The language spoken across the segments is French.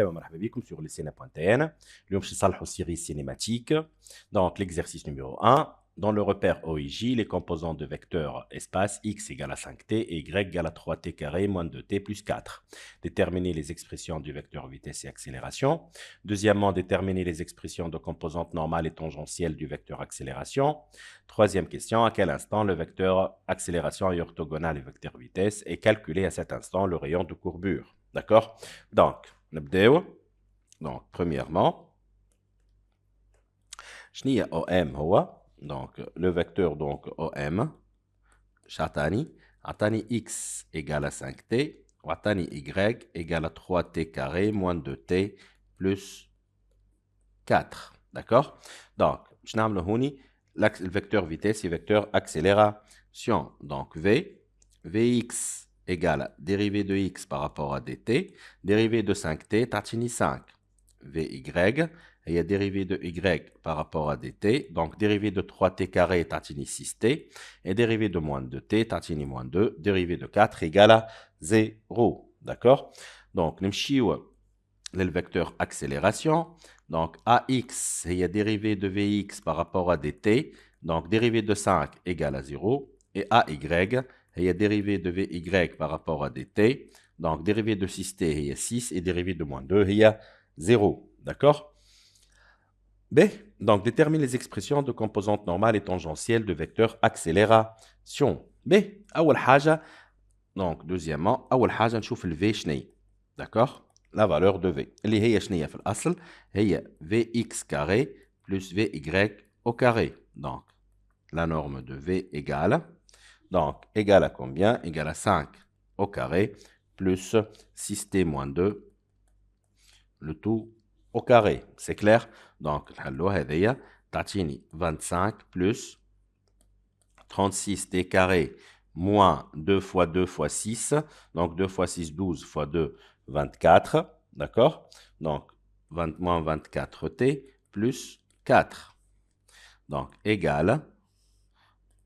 مرحبا بكم sur le Ciné.tn. اليوم باش نصلحوا série cinématique. Donc l'exercice numéro 1. Dans le repère OIJ, les composants de vecteurs espace x égale à 5t et y égale à 3t carré moins 2t plus 4. Déterminer les expressions du vecteur vitesse et accélération. Deuxièmement, déterminer les expressions de composantes normales et tangentielles du vecteur accélération. Troisième question, à quel instant le vecteur accélération est orthogonal au vecteur vitesse et calculer à cet instant le rayon de courbure. D'accord? Donc, premièrement, OM هو donc le vecteur donc OM عطاني x égale à 5t وعطاني y égale à 3t carré moins 2t plus 4. D'accord? Donc, je vais le vecteur vitesse et le vecteur accélération. Donc, Vx égale à dérivée de x par rapport à dt, dérivée de 5t, tatini 5. Vy, il y a dérivée de y par rapport à dt, donc dérivée de 3t carré, tatini 6t, et dérivée de moins 2t, tatini moins 2, dérivée de 4 égale à 0. D'accord? Donc, le vecteur accélération. Donc, AX, il y a dérivée de Vx par rapport à dt, donc dérivée de 5 égale à 0, et AY, il y a dérivée de Vy par rapport à dt, donc dérivée de 6t, il y a 6, et dérivée de moins 2, il y a 0. D'accord? B. Donc, détermine les expressions de composantes normales et tangentielles de vecteur accélération. B. أول حاجة, donc, deuxièmement, أول حاجة نشوف le V شني. D'accord? La valeur de V. اللي هي شنية في الأصل هي Vx carré plus Vy au carré. Donc, la norme de V égale. Donc, égale à combien? Égale à 5 au carré plus 6t moins 2, le tout au carré. C'est clair? Donc, الحلو هذيا تعطيني 25 plus 36t carré moins 2 fois 2 fois 6. Donc, 2 fois 6, 12 fois 2, 24. D'accord? Donc, moins 24t plus 4. Donc, égale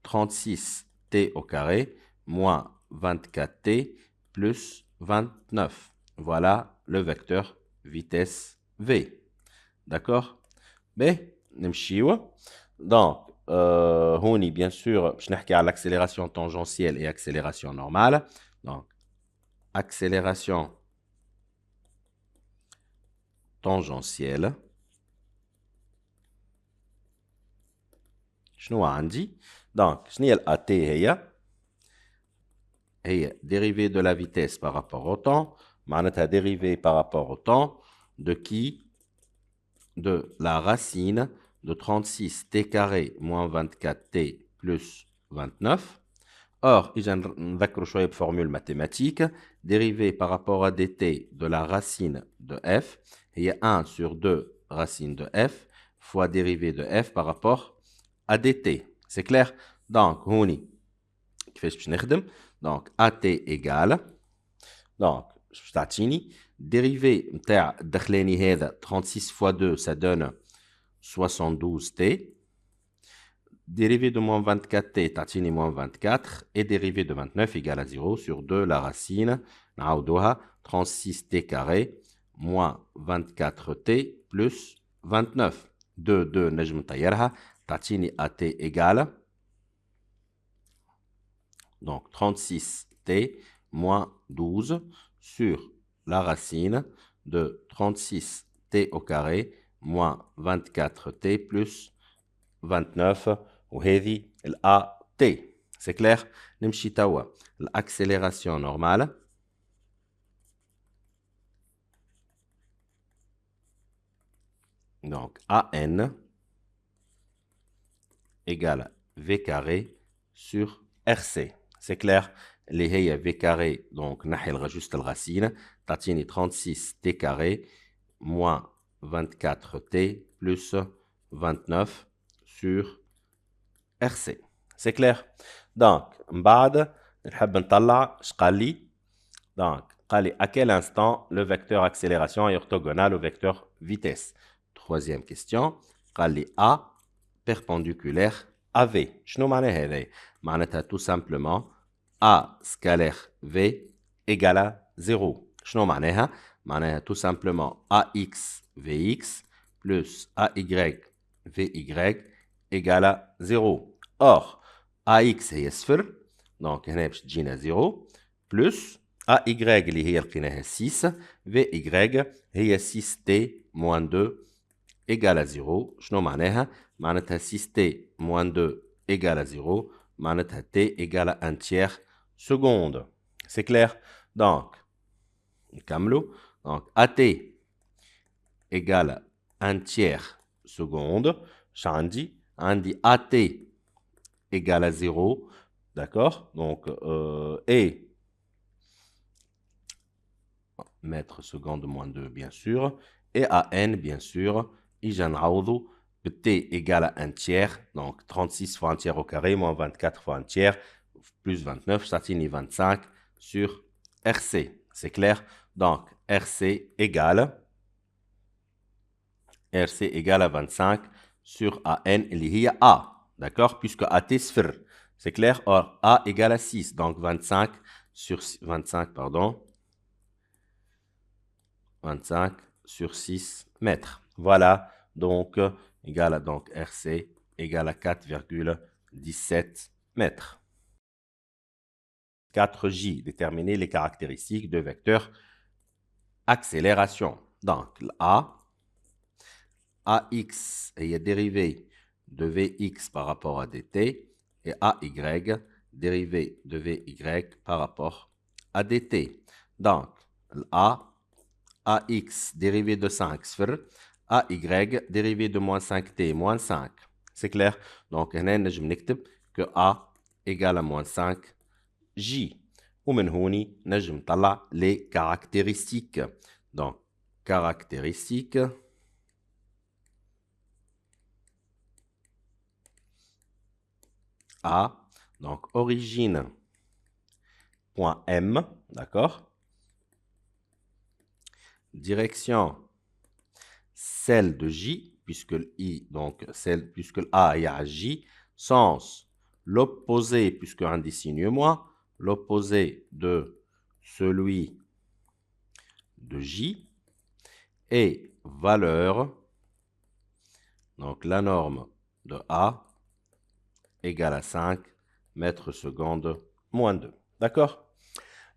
36t au carré moins 24t plus 29. Voilà le vecteur vitesse V. D'accord? B, نمشيو. Donc, هوني bien sûr باش نحكي على l'accélération tangentielle et accélération normale. Donc, accélération tangentielle. شنو عندي؟ Donc, شنو هي الAT هي dérivée de la vitesse par rapport au temps. معناتها dérivée par rapport au temps de qui? De la racine de 36t carré moins 24t plus 29. Or, il y a une formule mathématique. Dérivée par rapport à dt de la racine de f. Il y a 1 sur 2 racine de f fois dérivée de f par rapport à dt. C'est clair? Donc, donc at égale. Donc, dérivée de 36 fois 2, ça donne 72t. Dérivée de moins 24t, tatini moins 24. Et dérivée de 29 égale à 0 sur 2, la racine. 36t carré moins 24t plus 29. 2, 2, nejm tayarha. Tatini at égale. Donc 36t moins 12 sur la racine de 36t au carré moins 24t plus 29 وهذه الAT. C'est clair? نمشي توا l'accélération normale. Donc AN égale V carré sur RC. C'est clair? اللي هي V carré, donc نحي juste الرacine, تعطيني 36t carré moins 24t plus 29 sur RC. C'est clair? Donc, بعد نحب نطلع اش قال لي. Donc, قال لي à quel instant le vecteur accélération est orthogonal au vecteur vitesse. Troisième question, قال لي A perpendiculaire à V. شنو معناها هذا؟ معناتها tout simplement A scalaire V égale à 0. شنو معناها؟ معناها tout simplement AX VX plus AY VY égale à 0. Or, AX هي 0 donc هنا باش تجينا 0 plus AY اللي هي لقيناها 6 VY هي 6T moins 2 égale à 0. شنو معناها؟ معناتها 6T moins 2 égale à 0. معناتها T égale à 1 tiers seconde. C'est clair? Donc, نكملوا. Donc, AT égale 1 tiers seconde. عندي AT égale à 0. D'accord? Donc, et mètre seconde moins 2, bien sûr. Et à n, bien sûr, T égale à 1 tiers. Donc, 36 fois 1 tiers au carré, moins 24 fois 1 tiers, plus 29, ça finit 25 sur RC. C'est clair? Donc, RC égale à 25 sur AN, il y a A. D'accord? Puisque AT sphère. C'est clair? Or, A égale à 6. Donc, 25 sur 25, pardon. 25 sur 6 mètres. Voilà, donc, égale à donc, RC égale à 4,17 mètres. 4J, déterminer les caractéristiques de vecteur accélération. Donc, AX est dérivé de VX par rapport à DT et AY dérivé de VY par rapport à DT. Donc, AX dérivé de 5 sphère, AY dérivé de moins 5T moins 5. C'est clair? Donc, هنا نجم نكتب que A égale à moins 5J. ومن هوني نجم نطلع les caractéristiques. Donc, caractéristiques A, donc origine point M, d'accord? Direction celle de J, puisque le I, donc celle, puisque le A est à J, sens l'opposé, puisque un des signes moins, l'opposé de celui de J, et valeur, donc la norme de A égale à 5 mètres secondes moins 2. D'accord?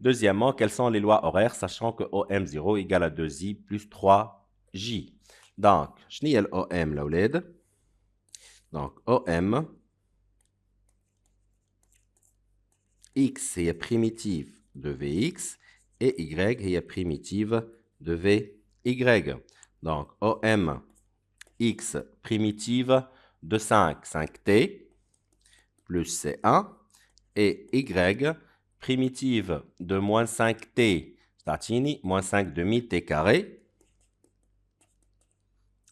Deuxièmement, quelles sont les lois horaires, sachant que OM0 égale à 2I plus 3J. Donc, je n'ai OM là, donc, OM, X est primitive de Vx et Y est primitive de Vy. Donc, OM, X primitive de 5, 5T, plus C1, et Y primitive de moins 5T, c'est-à-dire moins 5 demi T carré.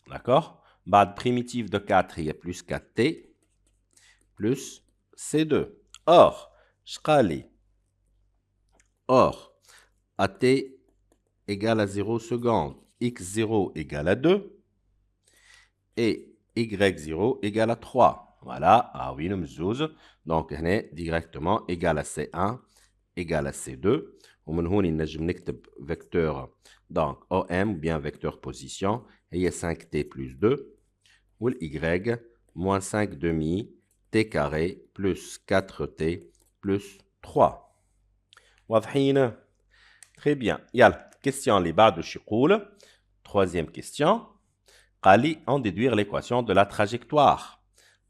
D'accord? Bad primitive de 4, il y a plus 4T, plus C2. Or, AT égale à 0 secondes, X0 égale à 2, et Y0 égale à 3. Voilà, ah oui, nous sommes donc directement égal à C1 égale à C2. ومن هون نجم نكتب vecteur donc OM bien vecteur position هي 5T plus 2 ou Y moins 5 demi T carré plus 4T plus 3. واضحين؟ Très bien. يلا question اللي بعده شو يقول؟ Troisième question. قال en déduire l'équation de la trajectoire.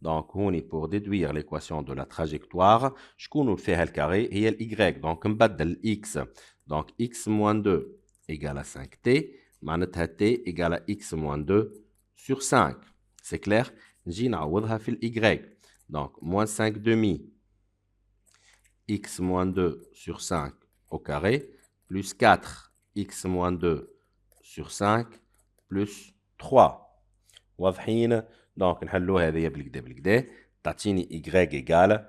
Donc, on est pour déduire l'équation de la trajectoire. شكون فيها الكاري هي الY. Donc, نبدل X. Donc, X moins 2 égale à 5T. معناتها T égale à X moins 2 sur 5. C'est clair? نجي نعوضها في الY. Donc, moins 5 demi X moins 2 sur 5 au carré plus 4 X moins 2 sur 5 plus 3. واضحين؟ donc نحلوها هذه بالكدا تعطيني y égale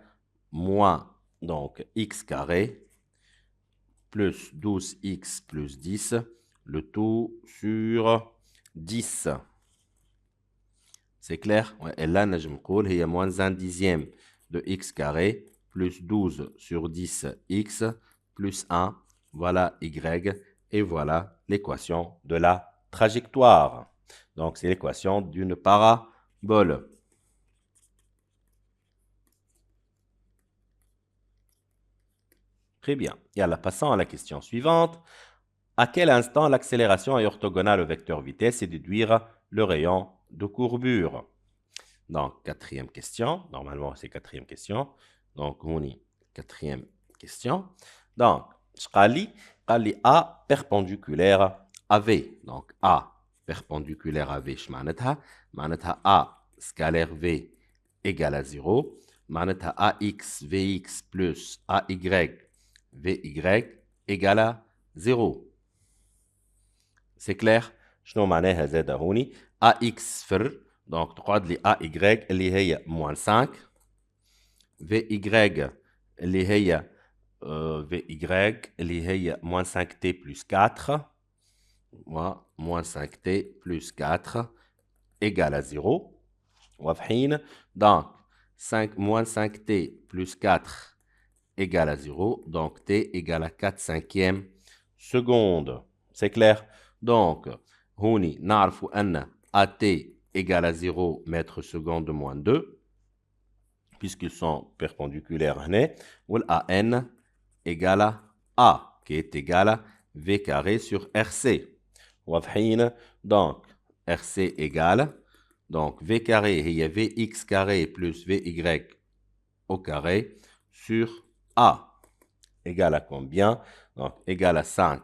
moins donc x carré plus 12x plus 10 le tout sur 10. C'est clair? Et là نجم نقول هي moins 1 dixième de x carré plus 12 sur 10 x plus 1. Voilà y Et voilà l'équation de la trajectoire. Donc, c'est l'équation d'une parabole. Très bien. Et alors, passons à la question suivante. À quel instant l'accélération est orthogonale au vecteur vitesse et déduire le rayon de courbure? Donc, quatrième question. Normalement, c'est quatrième question. Donc, on y quatrième question. Donc, je قال A perpendiculaire à V. Donc, A perpendiculaire à V, معناتها A scalaire V égale à 0. معناتها AX, VX plus AY, VY égale à 0. C'est clair؟ شنو معناها زاد هوني؟ AX صفر. Donc, تقعد لي AY اللي هي moins 5. VY اللي هي VY اللي هي moins 5T plus 4. Moins 5T plus 4 égale à 0. واضحين؟ Donc, moins 5T plus 4 égale à 0. Donc, T égale à 4 cinquièmes secondes. C'est clair? Donc, هوني نعرفوا أن AT égale à 0 mètres secondes moins 2, puisqu'ils sont perpendiculaires. Ou AN égale à A, qui est égal à V carré sur RC. Donc, RC égale, donc V carré, il y a VX carré plus VY au carré sur A. Égale à combien? Donc, égale à 5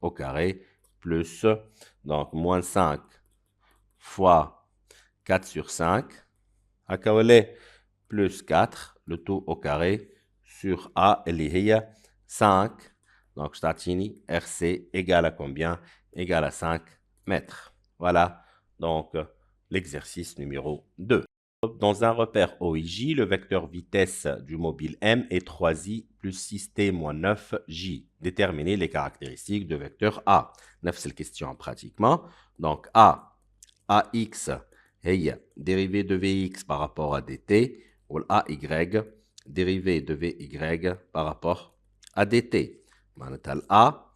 au carré plus, donc, moins 5 fois 4 sur 5. À plus 4, le tout au carré sur A, اللي هي 5. Donc, statini RC égale à combien? Égale à 5 mètres. Voilà, donc l'exercice numéro 2. Dans un repère OIJ, le vecteur vitesse du mobile M est 3i plus 6t moins 9j. Déterminez les caractéristiques de vecteur A. 9, question pratiquement. Donc, AX, هي dérivée de Vx par rapport à dt, ou AY, dérivée de Vy par rapport à dt. معناتها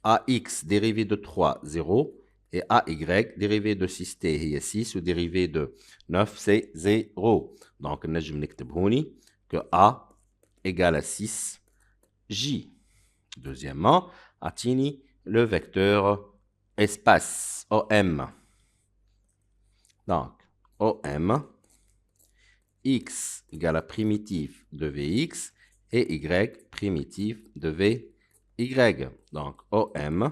AX dérivée de 3, 0, et AY dérivée de 6t هي 6 ou dérivée de 9 c'est 0. Donc نجم نكتب هوني que A égale à 6 J. Deuxièmement, atini le vecteur espace OM. Donc OM, X égale à primitive de Vx et Y primitive de Vy. Donc OM,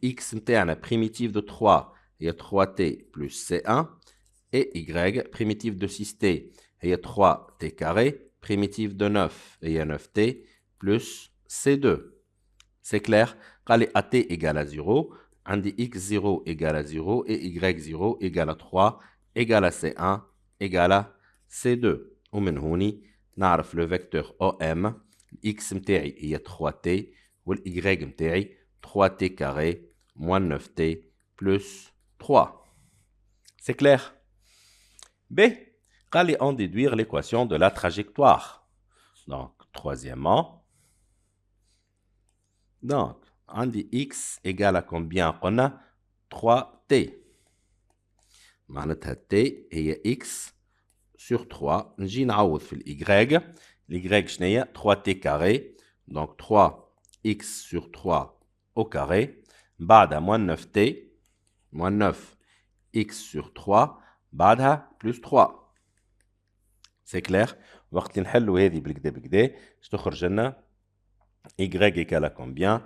X interne primitive de 3, il y a 3t plus C1, et Y primitive de 6t, il y a 3t carré, primitive de 9, il y a 9t plus C2. C'est clair? Quand les AT égale à 0, on dit X0 égale à 0 et Y0 égale à 3 égale à C1 égale à C2. ومن هوني نعرف le vecteur OM, X متاعي هي 3t والY متاعي 3t carré moins 9t plus 3. C'est clair? B. Allez en déduire l'équation de la trajectoire. Donc, troisièmement, donc, on dit X égale à combien? On a 3t. معناتها t هي X sur 3. نجي نعوض في الY. الY شنية 3t carré. Donc 3x sur 3 au carré. بعدها moins 9t. Moins 9x sur 3. بعدها plus 3. C'est clair? وقت اللي نحلوا هذه بالكدا بالكدا تخرج لنا y égale à combien?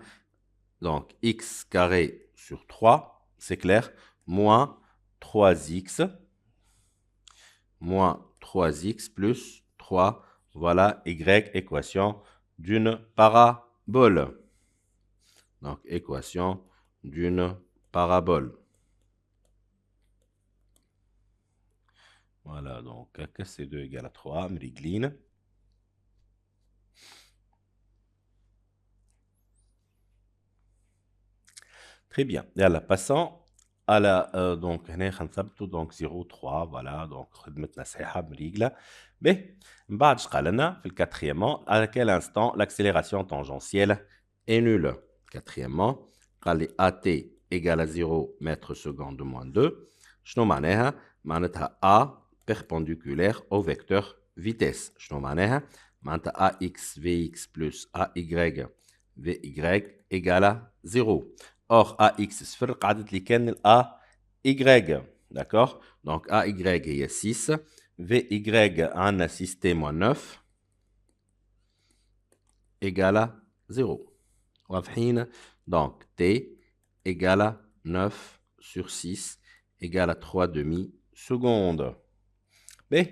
Donc x carré sur 3, c'est clair, moins 3x plus 3, voilà y équation d'une parabole. Donc équation d'une parabole. Voilà, donc KC2 égale à 3, mrigline. Très bien. Et là, passons à la donc donc 0,3 voilà donc خدمتنا صحيحه بريغله. Mais من بعد قال لنا في الquatrièmement à quel instant l'accélération tangentielle est nulle. quatrièmement, قال لي AT égale à 0 mètres secondes moins 2. شنو معناها؟ معناتها A perpendiculaire au vecteur vitesse. شنو معناها؟ معناتها AX VX plus AY VY égale à 0. Or, AX صفر قعدت لي كان ال AY. D'accord? Donc, AY هي 6. VY عندنا 6T moins 9 égale à 0. واضحين؟ Donc, T égale à 9 sur 6 égale à 3 demi-secondes. B.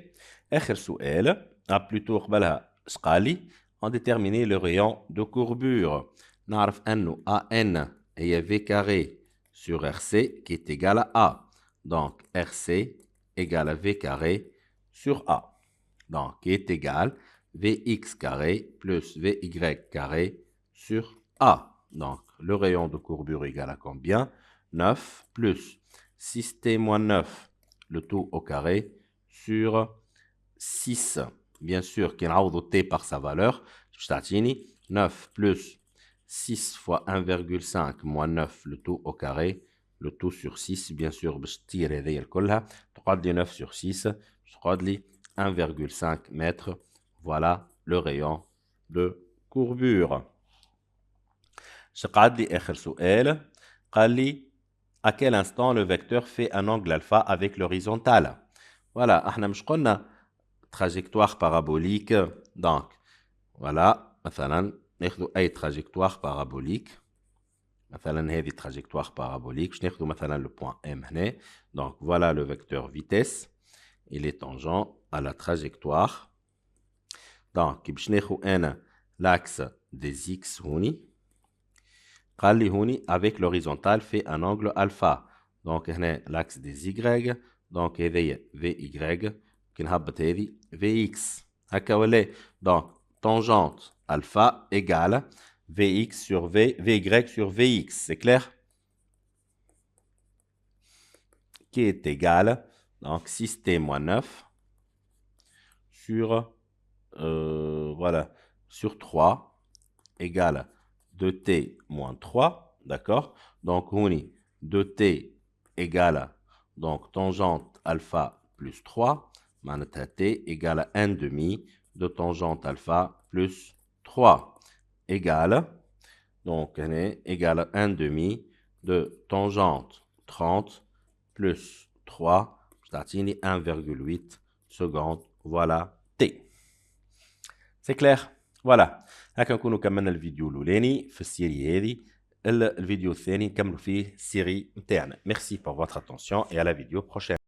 آخر سؤال. plutôt قبلها اش قال لي؟ On détermine le rayon de courbure. نعرف أنه AN هي V carré sur RC qui est égal à A. Donc, RC égale à V carré sur A. Donc, qui est égal Vx carré plus Vy carré sur A. Donc, le rayon de courbure égale à combien? 9 plus 6t moins 9, le tout au carré, sur 6. Bien sûr, qui est t par sa valeur. 9 plus 6 fois 1,5 moins 9, le tout au carré, le tout sur 6. Bien sûr, je tire هذه الكلها. تقعد لي 9 sur 6. تقعد لي 1,5 mètres. Voilà le rayon de courbure. Je قعد لي آخر سؤال. قال لي à quel instant le vecteur fait un angle alpha avec l'horizontale. Voilà, احنا مش قلنا trajectoire parabolique. Donc, voilà, مثلا ناخذ أي trajectoire parabolique. مثلا هذه trajectoire parabolique. باش ناخذ مثلا le point M هنا. Donc, voilà le vecteur vitesse. Il est tangent à la trajectoire. Donc, باش ناخذ أنا l'axe des X هوني. قال لي هوني avec l'horizontale fait un angle alpha. Donc هنا l'axe des Y. Donc هذه VY. كي نهبط هذه VX. هكا ولا؟ Donc tangente alpha égale VX sur VY sur VX. C'est clair? Qui est égal donc 6t moins 9 sur voilà sur 3 égale 2t moins 3, d'accord? Donc, on est 2t égale, donc, tangente alpha plus 3, manata t égale à 1 demi de tangente alpha plus 3, égale, donc, on est égal à 1 demi de tangente 30 plus 3, c'est-à-dire 1,8 secondes, voilà t. C'est clair? Voilà. هكا نكونوا كملنا الفيديو الاولاني في السيري هذه. الفيديو الثاني نكملوا فيه السيري نتاعنا. Merci pour votre attention et à la vidéo prochaine.